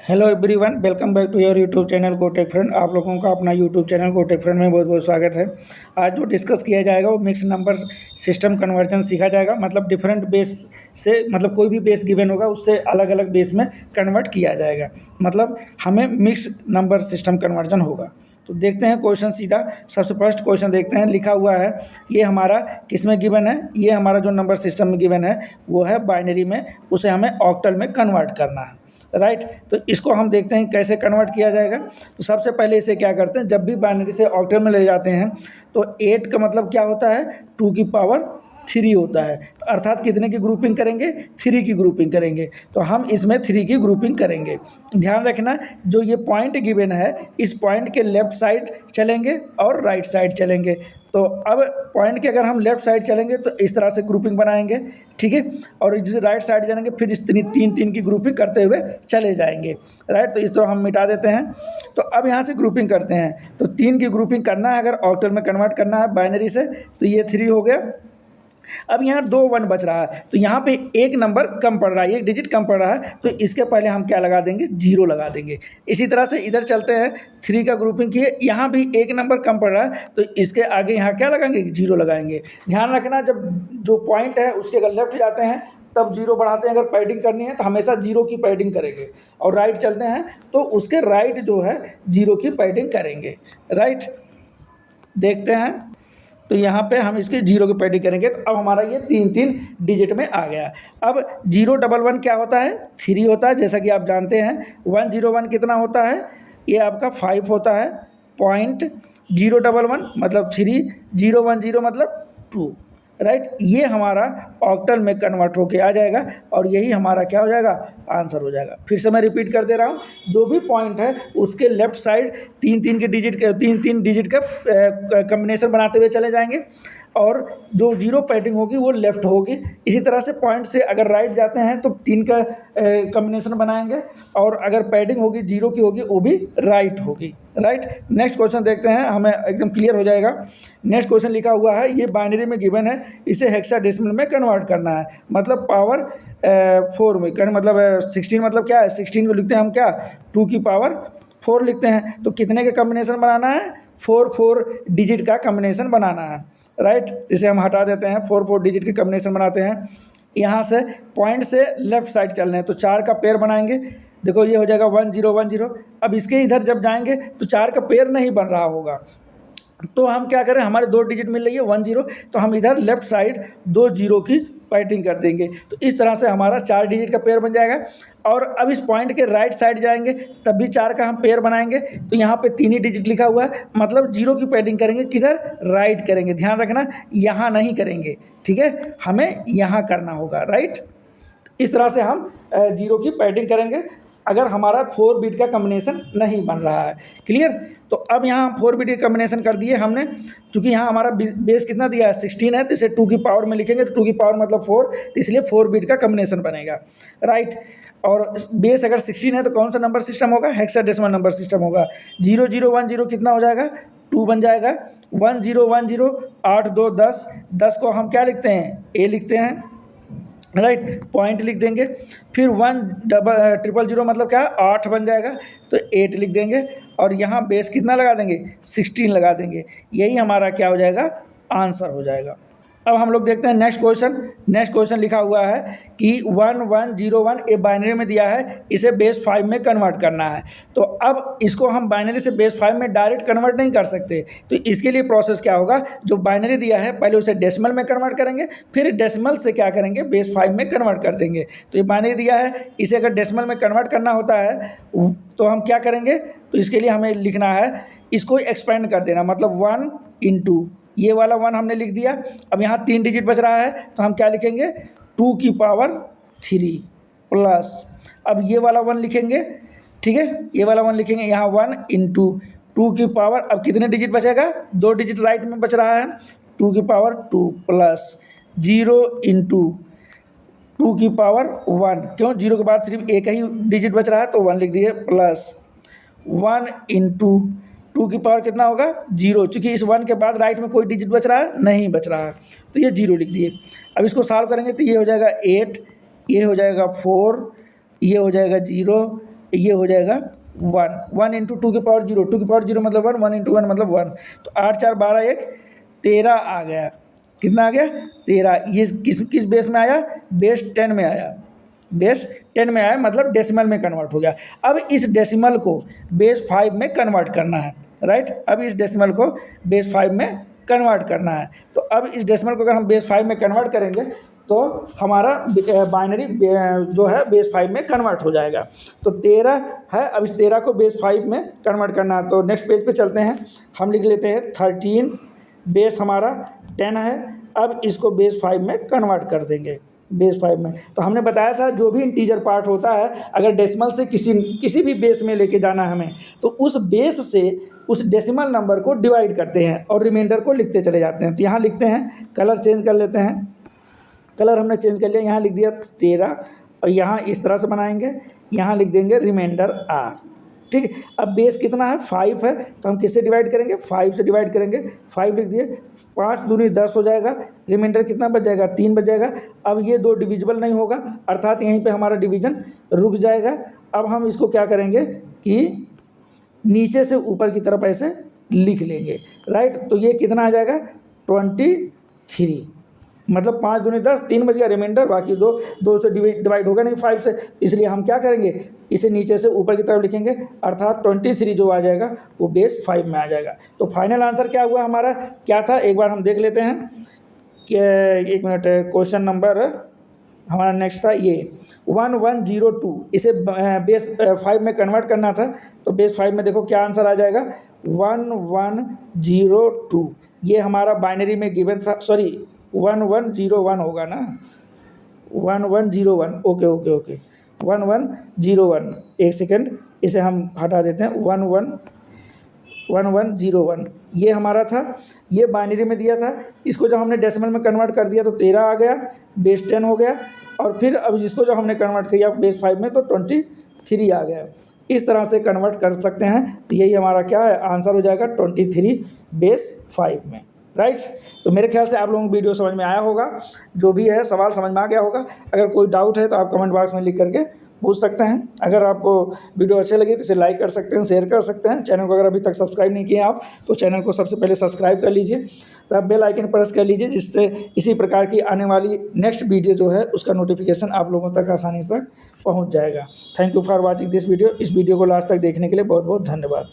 Hello everyone, welcome back to your YouTube channel GoTech Friend. आप लोगों का अपना यूट्यूब चैनल गोटेक फ्रेंड में बहुत बहुत स्वागत है। आज जो डिस्कस किया जाएगा वो मिक्स नंबर सिस्टम कन्वर्जन सीखा जाएगा। मतलब डिफरेंट बेस से, मतलब कोई भी बेस गिवन होगा उससे अलग अलग बेस में कन्वर्ट किया जाएगा। मतलब हमें मिक्स नंबर सिस्टम कन्वर्जन होगा। तो देखते हैं क्वेश्चन सीधा। सबसे फर्स्ट क्वेश्चन देखते हैं। लिखा हुआ है, ये हमारा किस में गिवन है? ये हमारा जो नंबर सिस्टम में गिवन है वो है बाइनरी में, उसे हमें ऑक्टल में कन्वर्ट करना है, राइट। तो इसको हम देखते हैं कैसे कन्वर्ट किया जाएगा। तो सबसे पहले इसे क्या करते हैं, जब भी बाइनरी से ऑक्टल में ले जाते हैं तो 8 का मतलब क्या होता है, 2 की पावर 3 होता है। तो अर्थात कितने की ग्रुपिंग करेंगे? 3 की ग्रुपिंग करेंगे। तो हम इसमें 3 की ग्रुपिंग करेंगे। ध्यान रखना, जो ये पॉइंट गिवन है इस पॉइंट के लेफ्ट साइड चलेंगे और राइट साइड चलेंगे। तो अब पॉइंट के अगर हम लेफ्ट साइड चलेंगे तो इस तरह से ग्रुपिंग बनाएंगे, ठीक है। और जिस राइट साइड जाएंगे फिर इस तीन तीन की ग्रुपिंग करते हुए चले जाएंगे, राइट। तो इसको हम मिटा देते हैं। तो अब यहाँ से ग्रुपिंग करते हैं। तो 3 की ग्रुपिंग करना है, अगर ऑक्टल में कन्वर्ट करना है बाइनरी से, तो ये 3 हो गया। अब यहाँ 2 1 बच रहा है, तो यहाँ पे एक नंबर कम पड़ रहा है, एक डिजिट कम पड़ रहा है। तो इसके पहले हम क्या लगा देंगे? 0 लगा देंगे। इसी तरह से इधर चलते हैं, 3 का ग्रुपिंग किए, यहाँ भी एक नंबर कम पड़ रहा है, तो इसके आगे यहाँ क्या लगाएंगे? 0 लगाएंगे। ध्यान रखना, जब जो पॉइंट है उसके अगर लेफ्ट जाते हैं तब 0 बढ़ाते हैं। अगर पैडिंग करनी है तो हमेशा 0 की पैडिंग करेंगे। और राइट चलते हैं तो उसके राइट जो है 0 की पैडिंग करेंगे, राइट। देखते हैं, तो यहाँ पे हम इसके 0 की पैडिंग करेंगे। तो अब हमारा ये 3 डिजिट में आ गया। अब 011 क्या होता है? 3 होता है, जैसा कि आप जानते हैं। 101 कितना होता है? ये आपका 5 होता है। पॉइंट 011 मतलब 3, 010 मतलब 2, राइट। ये हमारा ऑक्टल में कन्वर्ट होके आ जाएगा और यही हमारा क्या हो जाएगा? आंसर हो जाएगा। फिर से मैं रिपीट कर दे रहा हूँ, जो भी पॉइंट है उसके लेफ्ट साइड 3 के डिजिट का 3 डिजिट का कम्बिनेशन बनाते हुए चले जाएंगे और जो 0 पैडिंग होगी वो लेफ्ट होगी। इसी तरह से पॉइंट से अगर राइट जाते हैं तो 3 का कम्बिनेशन बनाएंगे और अगर पैडिंग होगी 0 की होगी वो भी राइट होगी, राइट। नेक्स्ट क्वेश्चन देखते हैं, हमें एकदम क्लियर हो जाएगा। नेक्स्ट क्वेश्चन लिखा हुआ है, ये बाइनरी में गिवन है, इसे हेक्साडेसिमल में कन्वर्ट करना है। मतलब पावर 4 में मतलब 16 मतलब क्या है? 16 को लिखते हैं हम क्या? 2 की पावर 4 लिखते हैं। तो कितने का कम्बिनेशन बनाना है? 4 डिजिट का कम्बिनेशन बनाना है, राइट। इसे हम हटा देते हैं, 4 डिजिट के कम्बिनेशन बनाते हैं। यहाँ से पॉइंट से लेफ्ट साइड चलने हैं तो 4 का पेयर बनाएंगे। देखो ये हो जाएगा 1010। अब इसके इधर जब जाएंगे तो 4 का पेयर नहीं बन रहा होगा, तो हम क्या करें? हमारे 2 डिजिट मिल रही है 10, तो हम इधर लेफ्ट साइड 2 0 की पैडिंग कर देंगे। तो इस तरह से हमारा 4 डिजिट का पेयर बन जाएगा। और अब इस पॉइंट के राइट साइड जाएंगे तब भी 4 का हम पेयर बनाएंगे। तो यहाँ पे 3 ही डिजिट लिखा हुआ है, मतलब 0 की पैडिंग करेंगे किधर? राइट करेंगे। ध्यान रखना, यहाँ नहीं करेंगे, ठीक है, हमें यहाँ करना होगा, राइट। इस तरह से हम 0 की पैडिंग करेंगे अगर हमारा 4 बिट का कम्बिनेशन नहीं बन रहा है। क्लियर? तो अब यहाँ 4 बिट का कम्बिनेशन कर दिए हमने। चूँकि यहाँ हमारा बेस कितना दिया है? 16 है, तो इसे 2 की पावर में लिखेंगे। तो 2 की पावर मतलब 4, तो इसलिए 4 बिट का कम्बिनेशन बनेगा, राइट। और बेस अगर 16 है तो कौन सा नंबर सिस्टम होगा? हेक्साडेसिमल नंबर सिस्टम होगा। 0010 कितना हो जाएगा? 2 बन जाएगा। 1010 8 2 10, 10 को हम क्या लिखते हैं? ए लिखते हैं, राइट। पॉइंट लिख देंगे। फिर 1000 मतलब क्या? 8 बन जाएगा, तो 8 लिख देंगे। और यहाँ बेस कितना लगा देंगे? 16 लगा देंगे। यही हमारा क्या हो जाएगा? आंसर हो जाएगा। अब हम लोग देखते हैं नेक्स्ट क्वेश्चन। नेक्स्ट क्वेश्चन लिखा हुआ है कि 1101 ए बाइनरी में दिया है, इसे बेस 5 में कन्वर्ट करना है। तो अब इसको हम बाइनरी से बेस 5 में डायरेक्ट कन्वर्ट नहीं कर सकते। तो इसके लिए प्रोसेस क्या होगा? जो बाइनरी दिया है पहले उसे डेसिमल में कन्वर्ट करेंगे, फिर डेसिमल से क्या करेंगे? बेस 5 में कन्वर्ट कर देंगे। तो ये बाइनरी दिया है, इसे अगर डेसिमल में कन्वर्ट करना होता है तो हम क्या करेंगे? तो इसके लिए हमें लिखना है, इसको एक्सपेंड कर देना। मतलब 1 इंटू ये वाला 1 हमने लिख दिया। अब यहाँ 3 डिजिट बच रहा है तो हम क्या लिखेंगे? 2 की पावर 3 प्लस, अब ये वाला 1 लिखेंगे, ठीक है, ये वाला 1 लिखेंगे। यहाँ 1 इंटू 2 की पावर, अब कितने डिजिट बचेगा? 2 डिजिट राइट में बच रहा है। 2 की पावर 2 प्लस 0 इंटू 2 की पावर 1। क्यों? 0 के बाद सिर्फ एक ही डिजिट बच रहा है तो 1 लिख दिए, प्लस 1 इंटू 2 की पावर कितना होगा? 0। चूँकि इस 1 के बाद राइट में कोई डिजिट बच रहा है? नहीं बच रहा है, तो ये 0 लिख दिए। अब इसको सॉल्व करेंगे तो ये हो जाएगा 8, ये हो जाएगा 4, ये हो जाएगा 0, ये हो जाएगा 1, 1 इंटू 2 की पावर जीरो मतलब 1, 1 इंटू 1 मतलब 1। तो 8 4 12 1 13 आ गया। कितना आ गया? 13। ये किस बेस में आया? बेस 10 में आया। बेस 10 में आया मतलब डेसिमल में कन्वर्ट हो गया। अब इस डेसिमल को बेस 5 में कन्वर्ट करना है, राइट। अब इस डेसिमल को बेस 5 में कन्वर्ट करना है। तो अब इस डेसिमल को अगर हम बेस 5 में कन्वर्ट करेंगे तो हमारा बाइनरी जो है बेस 5 में कन्वर्ट हो जाएगा। तो 13 है, अब इस 13 को बेस 5 में कन्वर्ट करना है। तो नेक्स्ट पेज पे चलते हैं, हम लिख लेते हैं 13, बेस हमारा 10 है। अब इसको बेस 5 में कन्वर्ट कर देंगे, बेस 5 में। तो हमने बताया था जो भी इंटीजर पार्ट होता है अगर डेसिमल से किसी भी बेस में लेके जाना है हमें, तो उस बेस से उस डेसिमल नंबर को डिवाइड करते हैं और रिमाइंडर को लिखते चले जाते हैं। तो यहाँ लिखते हैं, कलर चेंज कर लेते हैं। कलर हमने चेंज कर लिया, यहाँ लिख दिया 13 और यहाँ इस तरह से बनाएंगे, यहाँ लिख देंगे रिमाइंडर आर। ठीक है। अब बेस कितना है? 5 है, तो हम किससे डिवाइड करेंगे? 5 से डिवाइड करेंगे। 5 लिख दिए, 5 दूनी 10 हो जाएगा। रिमाइंडर कितना बच जाएगा? 3 बच जाएगा। अब ये 2 डिविजिबल नहीं होगा, अर्थात यहीं पे हमारा डिवीजन रुक जाएगा। अब हम इसको क्या करेंगे कि नीचे से ऊपर की तरफ ऐसे लिख लेंगे, राइट। तो ये कितना आ जाएगा? 23, मतलब 5 दूनी 10, 3 बच गया। रिमाइंडर बाकी 2 से डिवाइड होगा नहीं 5 से, इसलिए हम क्या करेंगे, इसे नीचे से ऊपर की तरफ लिखेंगे, अर्थात 23 जो आ जाएगा वो बेस 5 में आ जाएगा। तो फाइनल आंसर क्या हुआ हमारा, क्या था, एक बार हम देख लेते हैं कि 1 मिनट, क्वेश्चन नंबर हमारा नेक्स्ट था ये 1102। इसे बेस 5 में कन्वर्ट करना था। तो बेस 5 में देखो क्या आंसर आ जाएगा, 1102। ये हमारा बाइनरी में गिवन था, सॉरी 1101 होगा ना, 1101। ओके 1101। एक सेकेंड, इसे हम हटा देते हैं। 1101 ये हमारा था, ये बाइनरी में दिया था। इसको जब हमने डेसिमल में कन्वर्ट कर दिया तो 13 आ गया, बेस 10 हो गया। और फिर अब इसको जब हमने कन्वर्ट किया बेस 5 में तो 23 आ गया। इस तरह से कन्वर्ट कर सकते हैं। तो यही हमारा क्या है, आंसर हो जाएगा 23 बेस 5 में, राइट। तो मेरे ख्याल से आप लोगों को वीडियो समझ में आया होगा, जो भी है सवाल समझ में आ गया होगा। अगर कोई डाउट है तो आप कमेंट बॉक्स में लिख करके पूछ सकते हैं। अगर आपको वीडियो अच्छे लगे तो इसे लाइक कर सकते हैं, शेयर कर सकते हैं। चैनल को अगर अभी तक सब्सक्राइब नहीं किए आप तो चैनल को सबसे पहले सब्सक्राइब कर लीजिए, तो आप बेल आइकन प्रेस कर लीजिए, जिससे इसी प्रकार की आने वाली नेक्स्ट वीडियो जो है उसका नोटिफिकेशन आप लोगों तक आसानी से पहुँच जाएगा। Thank you for watching this video. इस वीडियो को लास्ट तक देखने के लिए बहुत बहुत धन्यवाद।